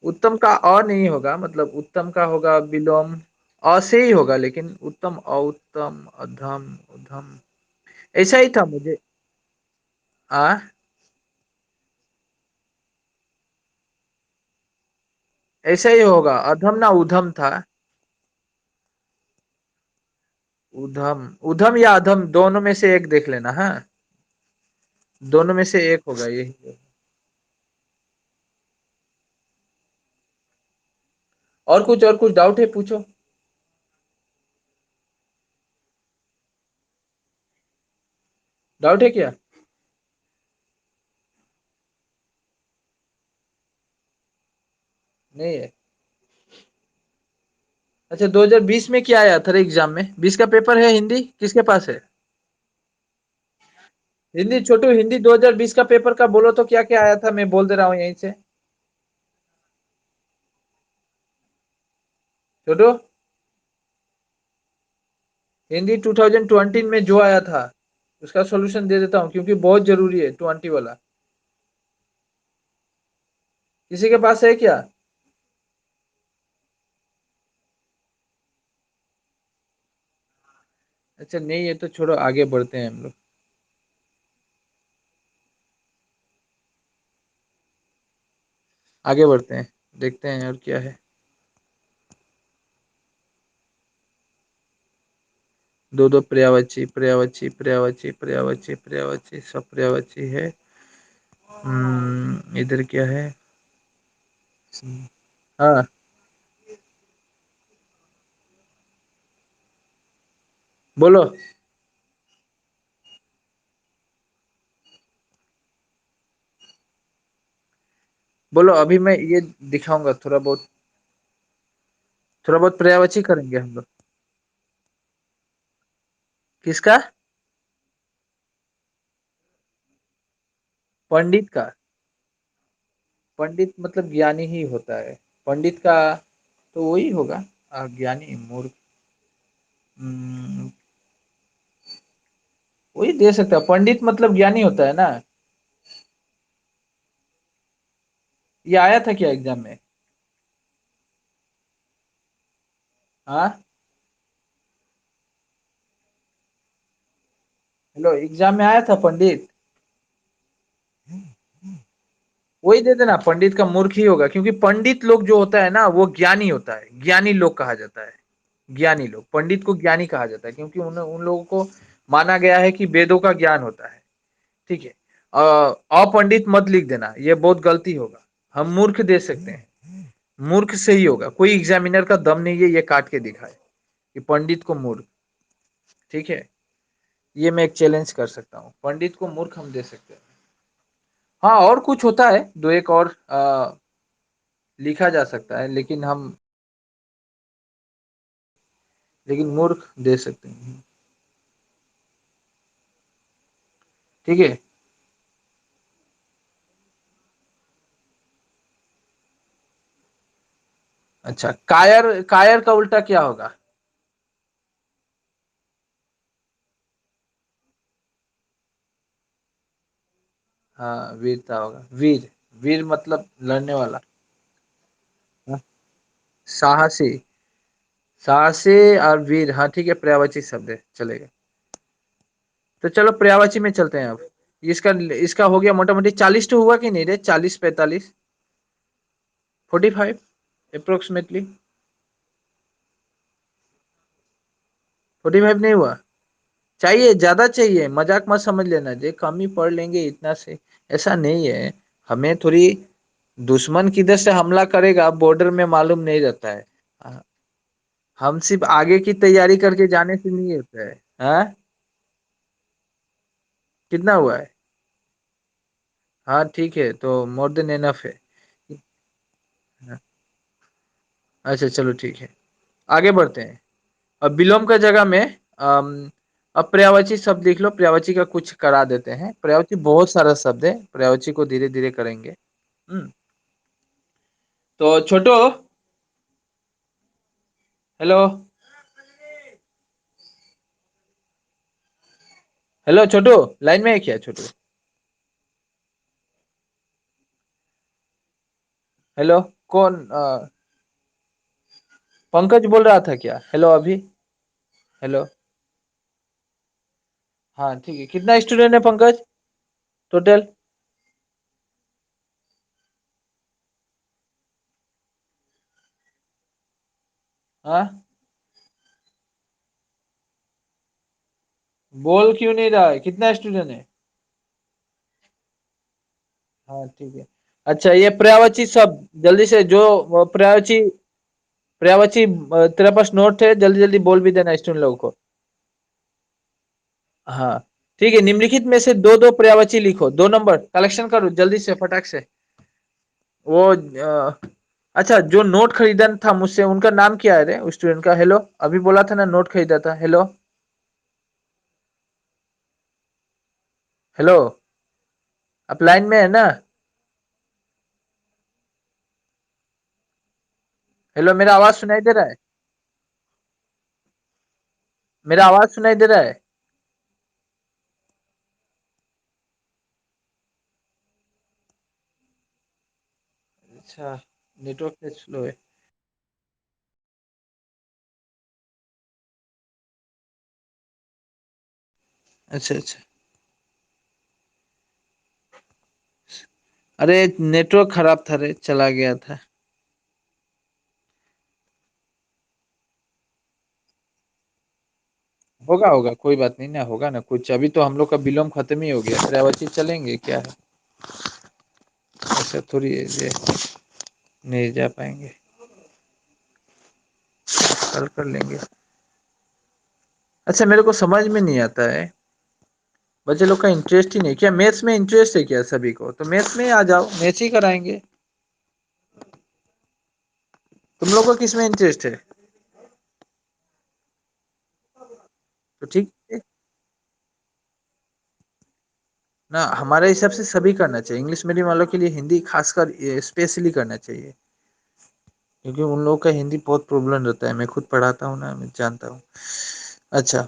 उत्तम का अ नहीं होगा, मतलब उत्तम का होगा विलोम, अ से ही होगा, लेकिन उत्तम, औत्तम, अधम, उधम, ऐसा ही था मुझे। आ ऐसा ही होगा, अधम ना उधम था। उधम, उधम या अधम, दोनों में से एक देख लेना। हाँ, दोनों में से एक होगा यही। और कुछ डाउट है, पूछो। डाउट है क्या? नहीं है। अच्छा, 2020 में क्या आया था एग्जाम में? 20 का पेपर है हिंदी, किसके पास है? हिंदी छोटू, हिंदी 2020 का पेपर का बोलो तो क्या क्या आया था, मैं बोल दे रहा हूँ यहीं से। छोटू, हिंदी 2020 में जो आया था उसका सॉल्यूशन दे देता हूँ, क्योंकि बहुत जरूरी है 20 वाला। किसी के पास है क्या? अच्छा नहीं है तो छोड़ो, आगे बढ़ते हैं हम लोग। आगे बढ़ते हैं, देखते हैं और क्या है। दो दो पर्यायवाची, पर्यायवाची, पर्यायवाची, पर्यायवाची, पर्यायवाची, सब पर्यायवाची है। इधर क्या है? हाँ, बोलो। बोलो, अभी मैं ये दिखाऊंगा थोड़ा बहुत। थोड़ा बहुत पर्यायवाची करेंगे हम लोग। किसका? पंडित का? पंडित मतलब ज्ञानी ही होता है। पंडित का तो वही होगा, ज्ञानी, मूर्ख। हम्म, वही दे सकता है, पंडित मतलब ज्ञानी होता है ना। ये आया था क्या एग्जाम में? हाँ, हेलो, एग्जाम में आया था पंडित? वही दे देना, पंडित का मूर्ख ही होगा, क्योंकि पंडित लोग जो होता है ना वो ज्ञानी होता है, ज्ञानी लोग कहा जाता है। ज्ञानी लोग, पंडित को ज्ञानी कहा जाता है, क्योंकि उन उन लोगों को माना गया है कि वेदों का ज्ञान होता है। ठीक है। अपंडित मत लिख देना, ये बहुत गलती होगा। हम मूर्ख दे सकते हैं, मूर्ख से ही होगा। कोई एग्जामिनर का दम नहीं है ये काट के दिखाए कि पंडित को मूर्ख। ठीक है, ये मैं एक चैलेंज कर सकता हूँ, पंडित को मूर्ख हम दे सकते हैं। हाँ, और कुछ होता है, दो एक और लिखा जा सकता है, लेकिन मूर्ख दे सकते हैं। ठीक है। अच्छा, कायर, कायर का उल्टा क्या होगा? हाँ, वीरता होगा, वीर। वीर मतलब लड़ने वाला। हाँ? साहसी। साहसी और वीर, हाँ ठीक है, पर्यायवाची शब्द है, चलेगा। तो चलो पर्यायवाची में चलते हैं अब। इसका इसका हो गया मोटा मोटी 40 तो हुआ कि नहीं रे? 40, 45, 45 अप्रोक्सीमेटली। 45 नहीं हुआ? चाहिए, ज्यादा चाहिए, मजाक मत समझ लेना जे, कम ही पढ़ लेंगे इतना से, ऐसा नहीं है। हमें थोड़ी, दुश्मन किधर से हमला करेगा बॉर्डर में मालूम नहीं रहता है। हाँ, हम सिर्फ आगे की तैयारी करके जाने से नहीं होता है। हाँ, कितना हुआ है? हाँ ठीक है, तो मोर देन एनफ है। हाँ, अच्छा चलो ठीक है, आगे बढ़ते हैं। अब विलोम का जगह में अब पर्यायवाची शब्द लिख लो। पर्यायवाची का कुछ करा देते हैं, पर्यायवाची बहुत सारा शब्द है, पर्यायवाची को धीरे धीरे करेंगे। हम्म तो छोटो, हेलो, हेलो छोटू, लाइन में है क्या छोटू? हेलो, कौन पंकज बोल रहा था क्या? हेलो अभी। हेलो। हाँ ठीक है, कितना स्टूडेंट है पंकज टोटल? हाँ, बोल क्यों नहीं रहा है? कितना स्टूडेंट है? हाँ ठीक है। अच्छा, ये पर्यायवाची शब्द जल्दी से जो पर्यायवाची पर्यायवाची तेरे पास नोट है, जल्दी जल्दी बोल भी देना स्टूडेंट लोगों को। हाँ ठीक है, निम्नलिखित में से दो दो पर्यायवाची लिखो, 2 नंबर कलेक्शन करो जल्दी से फटाक से। वो अच्छा, जो नोट खरीदा था मुझसे उनका नाम क्या है रे उस स्टूडेंट का? हेलो, अभी बोला था ना नोट खरीदा था। हेलो। हेलो, आप लाइन में है ना? हेलो, मेरा आवाज सुनाई दे रहा है? मेरा आवाज सुनाई दे रहा है? अच्छा, नेटवर्क स्लो है। अच्छा अच्छा। अरे नेटवर्क खराब था रे, चला गया था। होगा होगा, कोई बात नहीं ना, होगा ना कुछ। अभी तो हम लोग का विलोम खत्म ही हो गया, श्रावची चलेंगे क्या है? ऐसा थोड़ी है ये नहीं जा पाएंगे, कल कर लेंगे। अच्छा, मेरे को समझ में नहीं आता है, बच्चे लोग का इंटरेस्ट ही नहीं। क्या मैथ्स में इंटरेस्ट है क्या सभी को? तो मैथ्स में ही आ जाओ, मैथ्स ही कराएंगे। तुम लोग को किस में इंटरेस्ट है? तो ठीक है ना, हमारे हिसाब से सभी करना चाहिए। इंग्लिश मीडियम वालों के लिए हिंदी खासकर स्पेशली करना चाहिए, क्योंकि उन लोगों का हिंदी बहुत प्रॉब्लम रहता है। मैं खुद पढ़ाता हूँ ना, मैं जानता हूँ। अच्छा,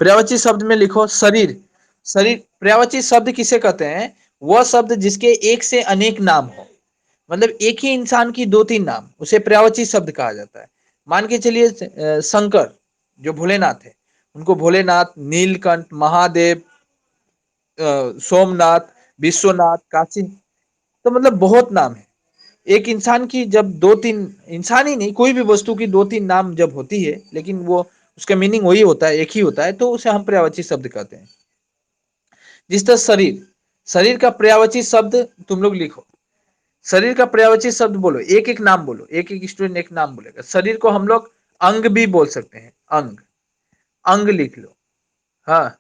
पर्यायवाची शब्द में लिखो शरीर। शरीर पर्यायवाची शब्द किसे कहते हैं? वह शब्द जिसके एक से अनेक नाम हो, मतलब एक ही इंसान की दो तीन नाम, उसे पर्यायवाची शब्द कहा जाता है। मान के चलिए शंकर जो भोलेनाथ है, उनको भोलेनाथ, नीलकंठ, महादेव, सोमनाथ, विश्वनाथ, काशी, तो मतलब बहुत नाम है। एक इंसान की जब दो तीन, इंसान ही नहीं कोई भी वस्तु की दो तीन नाम जब होती है, लेकिन वो उसका मीनिंग वही होता है, एक ही होता है, तो उसे हम पर्यायवाची शब्द कहते हैं। जिस तरह शरीर, शरीर का पर्यायवाची शब्द तुम लोग लिखो। शरीर का पर्यायवाची शब्द बोलो, एक एक नाम बोलो, एक एक स्टूडेंट एक नाम बोलेगा। शरीर को हम लोग अंग भी बोल सकते हैं, अंग। अंग लिख लो। हाँ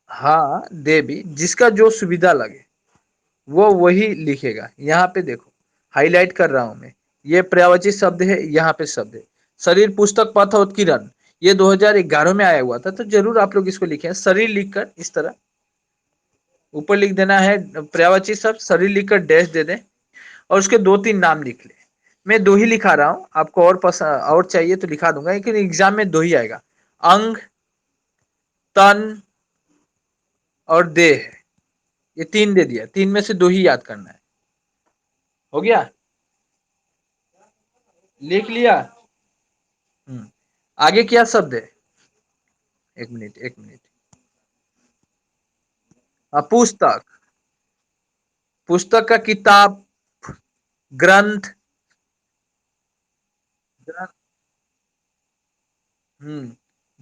हाँ, दे भी, जिसका जो सुविधा लगे वो वही लिखेगा। यहाँ पे देखो, हाईलाइट कर रहा हूं मैं, ये पर्यायवाची शब्द है, यहाँ पे शब्द है। शरीर पुस्तक पथ और किरण, ये 2011 में आया हुआ था, तो जरूर आप लोग इसको लिखे। शरीर लिखकर इस तरह ऊपर लिख देना है पर्यायवाची शब्द, शरीर लिखकर डैश दे दें, और उसके दो तीन नाम लिख ले। मैं दो ही लिखा रहा हूं, आपको और और चाहिए तो लिखा दूंगा, लेकिन एग्जाम में दो ही आएगा। अंग, तन और देह, ये तीन दे दिया, तीन में से दो ही याद करना है। हो गया? लिख लिया? हम्म। आगे क्या शब्द है? एक मिनट एक मिनट। पुस्तक, पुस्तक का किताब, ग्रंथ। ग्रंथ, हम्म,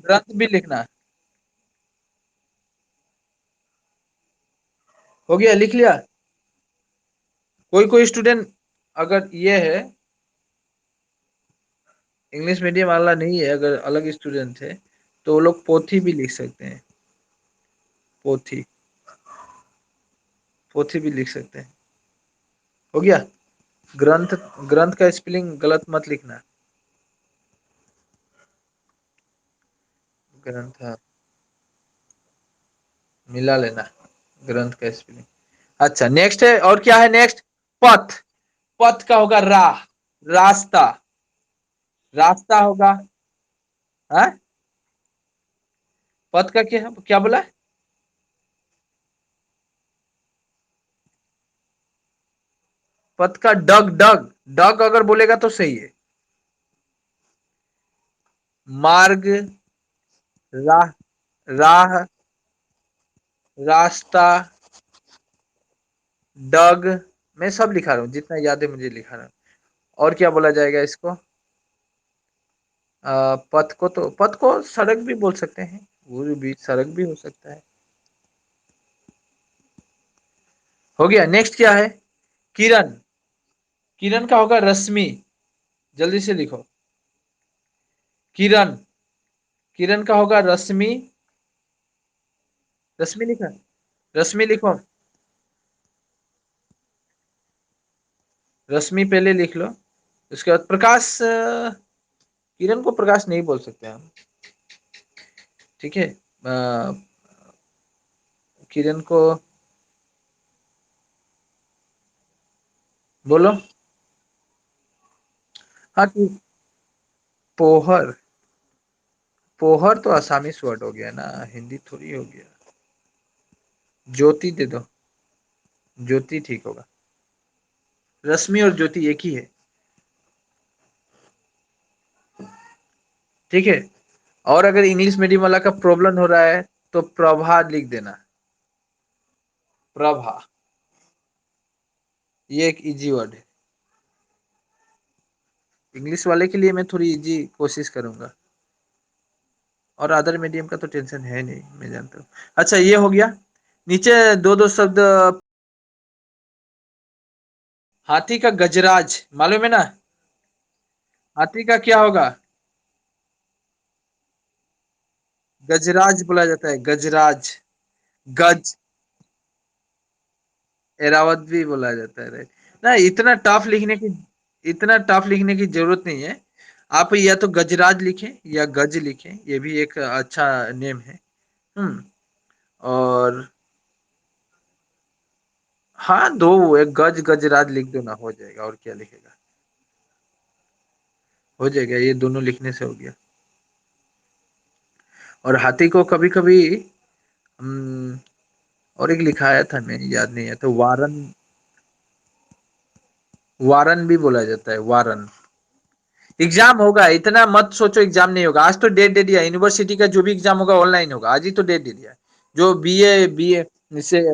ग्रंथ भी लिखना है। हो गया, लिख लिया? कोई कोई स्टूडेंट अगर ये है, इंग्लिश मीडियम वाला नहीं है, अगर अलग स्टूडेंट है, तो वो लोग पोथी भी लिख सकते हैं। पोथी, पोथी भी लिख सकते हैं। हो गया? ग्रंथ, ग्रंथ का स्पेलिंग गलत मत लिखना। ग्रंथ, हाँ, मिला लेना ग्रंथ का स्पेलिंग। अच्छा, नेक्स्ट है, और क्या है नेक्स्ट? पथ। पथ का होगा राह, रास्ता। रास्ता होगा, हाँ? पथ का क्या क्या बोला? पथ का डग डग डग अगर बोलेगा तो सही है। मार्ग, राह, राह, रास्ता, डग, मैं सब लिखा रहा हूँ, जितना याद है मुझे लिखा रहा हूँ। और क्या बोला जाएगा इसको? पथ को सड़क भी बोल सकते हैं, वो भी सड़क भी हो सकता है। हो गया। नेक्स्ट क्या है? किरण। किरण का होगा रश्मि। जल्दी से लिखो। किरण, किरण का होगा रश्मि। रश्मि लिखा? रश्मि लिखो। रश्मि पहले लिख लो। उसके बाद प्रकाश, किरण को प्रकाश नहीं बोल सकते हम। ठीक है। किरण को बोलो। हाँ कि पोहर, पोहर तो आसामीज वर्ड हो गया ना, हिंदी थोड़ी हो गया। ज्योति दे दो, ज्योति ठीक होगा। रश्मि और ज्योति एक ही है। ठीक है। और अगर इंग्लिश मीडियम वाला का प्रॉब्लम हो रहा है तो प्रभा लिख देना। प्रभा, ये एक इजी वर्ड है। इंग्लिश वाले के लिए मैं थोड़ी इजी कोशिश करूंगा, और अदर मीडियम का तो टेंशन है नहीं, मैं जानता हूँ। अच्छा, ये हो गया। नीचे दो दो शब्द। हाथी का गजराज मालूम है ना? हाथी का क्या होगा? गजराज बोला जाता है, गजराज। गज, एरावत भी बोला जाता है, राइट ना? इतना टफ लिखने की जरूरत नहीं है। आप या तो गजराज लिखें या गज लिखें, ये भी एक अच्छा नेम है। हम्म। और हाँ, दो, एक गज गजराज लिख दो ना, हो जाएगा। और क्या लिखेगा? हो जाएगा, ये दोनों लिखने से हो गया। और हाथी को कभी कभी और एक लिखाया था, मैं याद नहीं है, तो वारन, वारन भी बोला जाता है, वारन। एग्जाम होगा, इतना मत सोचो एग्जाम नहीं होगा। आज तो डेट दे दिया, यूनिवर्सिटी का जो भी एग्जाम होगा ऑनलाइन होगा, आज ही तो डेट दे दिया। जो बीए से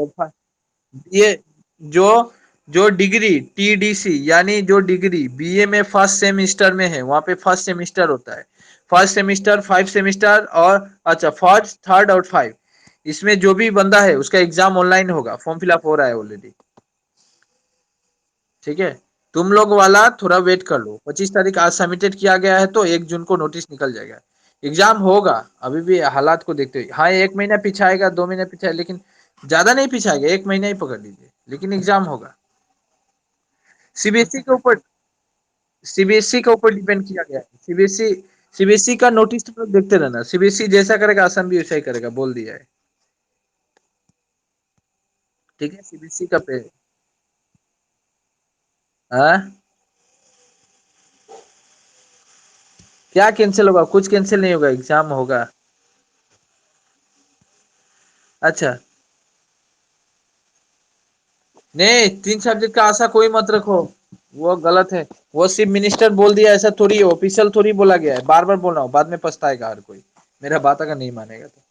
बीए, जो जो डिग्री टीडीसी, यानी जो डिग्री बीए में फर्स्ट सेमिस्टर में है, वहां पे फर्स्ट सेमिस्टर होता है। फर्स्ट सेमिस्टर, 5 सेमिस्टर, और अच्छा, फर्स्ट, थर्ड और 5, इसमें जो भी बंदा है उसका एग्जाम ऑनलाइन होगा। फॉर्म फिलअप हो रहा है ऑलरेडी। ठीक है। तुम लोग वाला थोड़ा वेट कर लो, 25 तारीख आज सबमिटेड किया गया है, तो 1 जून को नोटिस निकल जाएगा। एग्जाम होगा। अभी भी हालात को देखते हुए, हाँ, 1 महीना पीछे आएगा, 2 महीना पीछे आएगा, लेकिन ज्यादा नहीं पीछे आएगा, 1 महीना ही पकड़ लीजिए, लेकिन एग्जाम होगा। सीबीएसई के ऊपर, सीबीएसई के ऊपर डिपेंड किया गया है। सीबीएसई का नोटिस तो लोग देखते रहना, सीबीएसई जैसा करेगा असम भी वैसा ही करेगा, बोल दिया है। ठीक है, सीबीएसई का पे। हाँ, क्या कैंसिल होगा? कुछ कैंसिल नहीं होगा, एग्जाम होगा। अच्छा, नहीं, 3 सब्जेक्ट का आशा कोई मत रखो, वो गलत है। वो सिर्फ मिनिस्टर बोल दिया, ऐसा थोड़ी है, ऑफिशियल थोड़ी बोला गया है। बार बार बोल रहा हूँ, बाद में पछताएगा हर कोई, मेरा बात अगर नहीं मानेगा तो।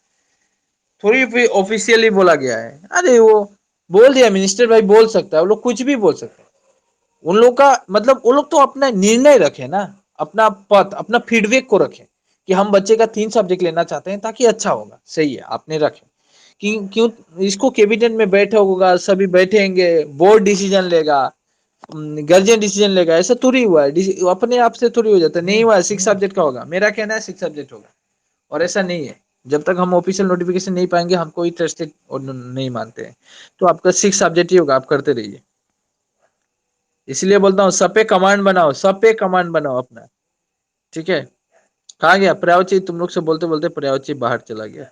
थोड़ी ऑफिशियली बोला गया है, अरे वो बोल दिया, मिनिस्टर भाई बोल सकता है, वो लोग कुछ भी बोल सकते हैं। उन लोग का मतलब, वो लोग तो अपना निर्णय रखे ना, अपना पथ, अपना फीडबैक को रखे, कि हम बच्चे का 3 सब्जेक्ट लेना चाहते हैं ताकि अच्छा होगा। सही है, आपने रखे। क्यों? इसको कैबिनेट में बैठा होगा, सभी बैठेंगे, बोर्ड डिसीजन लेगा, गार्जियन डिसीजन लेगा, ऐसा थोड़ी हुआ है। अपने आप से थोड़ी हो जाता है, नहीं हुआ, 6 सब्जेक्ट का होगा, मेरा कहना है 6 सब्जेक्ट होगा। और ऐसा नहीं है, जब तक हम ऑफिशियल नोटिफिकेशन नहीं पाएंगे, हम कोई ट्रस्टेड और नहीं मानते हैं। तो आपका 6 सब्जेक्ट ही होगा, आप करते रहिए। इसलिए बोलता हूँ, सब पे कमांड बनाओ, सब पे कमांड बनाओ अपना। ठीक है। कहा गया पर्यावची? तुम लोग से बोलते बोलते पर्यावची बाहर चला गया।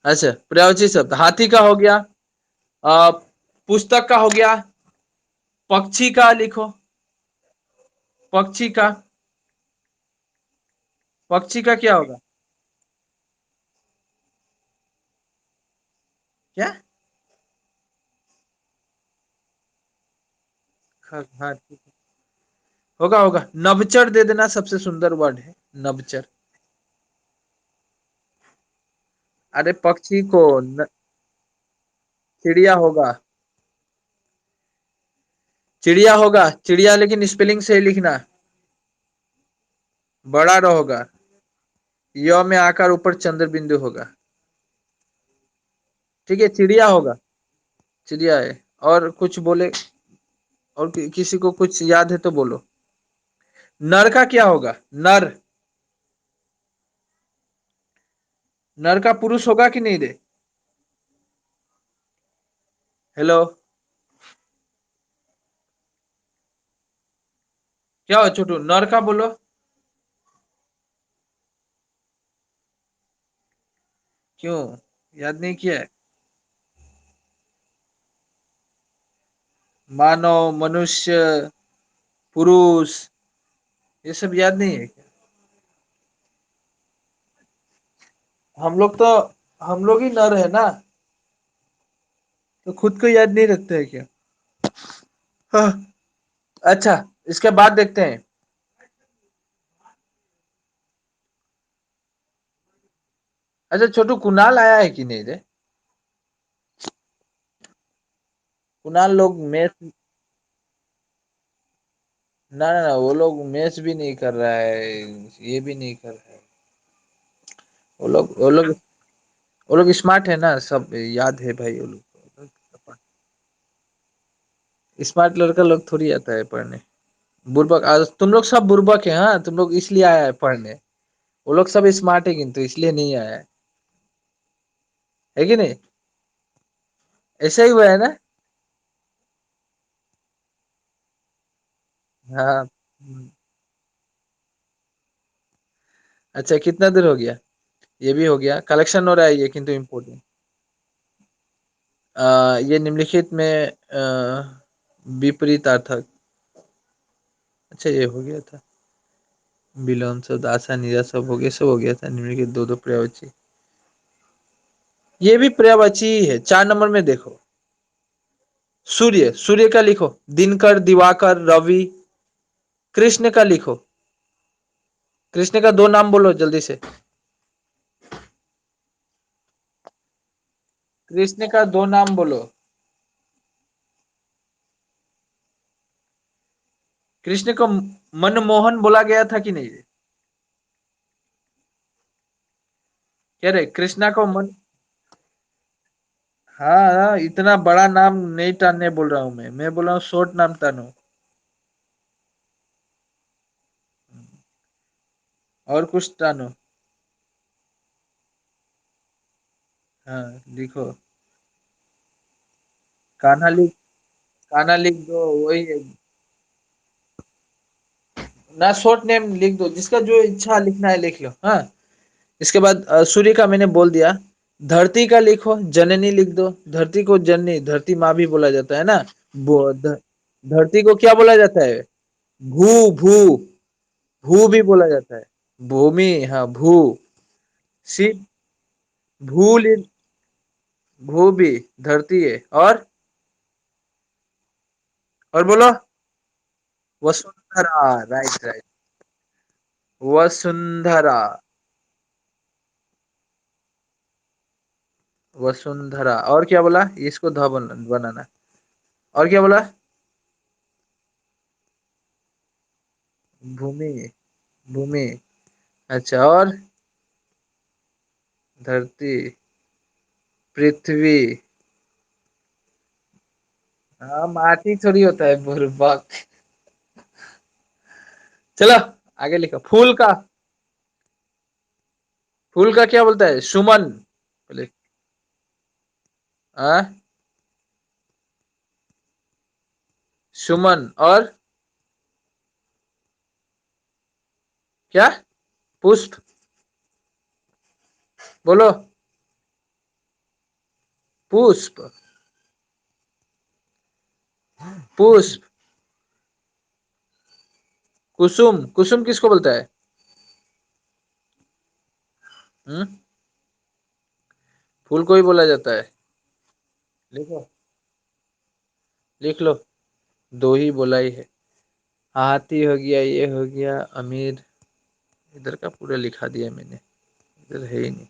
अच्छा, पर्यावची शब्द हाथी का हो गया। पुस्तक का हो गया। पक्षी का लिखो। पक्षी का, पक्षी का क्या होगा? क्या? हाँ ठीक है। होगा होगा, नभचर दे देना, सबसे सुंदर वर्ड है नभचर। अरे पक्षी को चिड़िया होगा, चिड़िया होगा, चिड़िया लेकिन स्पेलिंग से लिखना। बड़ा र होगा, य में आकार ऊपर चंद्र बिंदु होगा। ठीक है, चिड़िया होगा, चिड़िया है। और कुछ बोले, और किसी को कुछ याद है तो बोलो। नर का क्या होगा, नर, नर का पुरुष होगा कि नहीं रे? हेलो, क्या हो छोटू, नर का बोलो। क्यों, याद नहीं किया है? मानव, मनुष्य, पुरुष, ये सब याद नहीं है क्या? हम लोग तो, हम लोग ही नर है ना, तो खुद को याद नहीं रखते हैं क्या? हाँ। अच्छा, इसके बाद देखते हैं। अच्छा छोटू, कुणाल आया है कि नहीं रे? कुणाल लोग मैच, ना ना ना, वो लोग मैच भी नहीं कर रहा है, ये भी नहीं कर रहा है। वो लोग स्मार्ट है ना, सब याद है भाई वो लोग को। स्मार्ट लड़का लोग थोड़ी आता है पढ़ने। बुर्बक, आज तुम लोग सब बुर्बक है, हाँ तुम लोग इसलिए आया है पढ़ने। वो लोग सब स्मार्ट है किंतु इसलिए नहीं आया है कि नहीं? ऐसा ही हुआ है ना? हाँ। अच्छा, कितना देर हो गया? ये भी हो गया, कलेक्शन हो रहा है ये किंतु इम्पोर्टेंट। ये निम्नलिखित में विपरीतार्थक। अच्छा, ये हो गया था। विलोम शब्द, आशा, निराशा, सब हो गया, सब हो गया था। निम्नलिखित दो दो पर्यायवाची, ये भी पर्यायवाची ही है। 4 नंबर में देखो, सूर्य, सूर्य का लिखो, दिनकर, दिवाकर, रवि। कृष्ण का लिखो, कृष्ण का 2 नाम बोलो जल्दी से। कृष्ण का 2 नाम बोलो। कृष्ण को मनमोहन बोला गया था कि नहीं? कह रहे कृष्णा को मन, हाँ हाँ, इतना बड़ा नाम नहीं टानने बोल रहा हूँ मैं बोल रहा हूँ शॉर्ट नाम टानो। और कुछ टानो। हाँ लिखो। कान्हा लिख, कान्हा लिख दो, वही है। ना शॉर्ट नेम लिख दो, जिसका जो इच्छा लिखना है लिख लो, हाँ। इसके बाद सूर्य का मैंने बोल दिया। धरती का लिखो, जननी लिख दो। धरती को जननी, धरती माँ भी बोला जाता है ना। धरती को क्या बोला जाता है? भू, भू, भू भी बोला जाता है। भूमि, हाँ भू। शिव, भू भू भी धरती है। और बोलो। Vasundhara, right right, Vasundhara, Vasundhara. और क्या बोला? इसको ध बनाना। और क्या बोला? भूमि, भूमि। अच्छा, और धरती, पृथ्वी। हाँ, माटी थोड़ी होता है बुर्बक। चलो आगे लिखो। फूल का, फूल का क्या बोलता है? सुमन बोले। हाँ, सुमन। और क्या? पुष्प, बोलो। पुष्प, पुष्प। कुसुम, कुसुम किसको बोलता है? हम्म, फूल को ही बोला जाता है। लिखो, लिख लो। दो ही बोला ही है। हाथी हो गया, ये हो गया, अमीर, इधर का पूरा लिखा दिया मैंने, इधर है ही नहीं।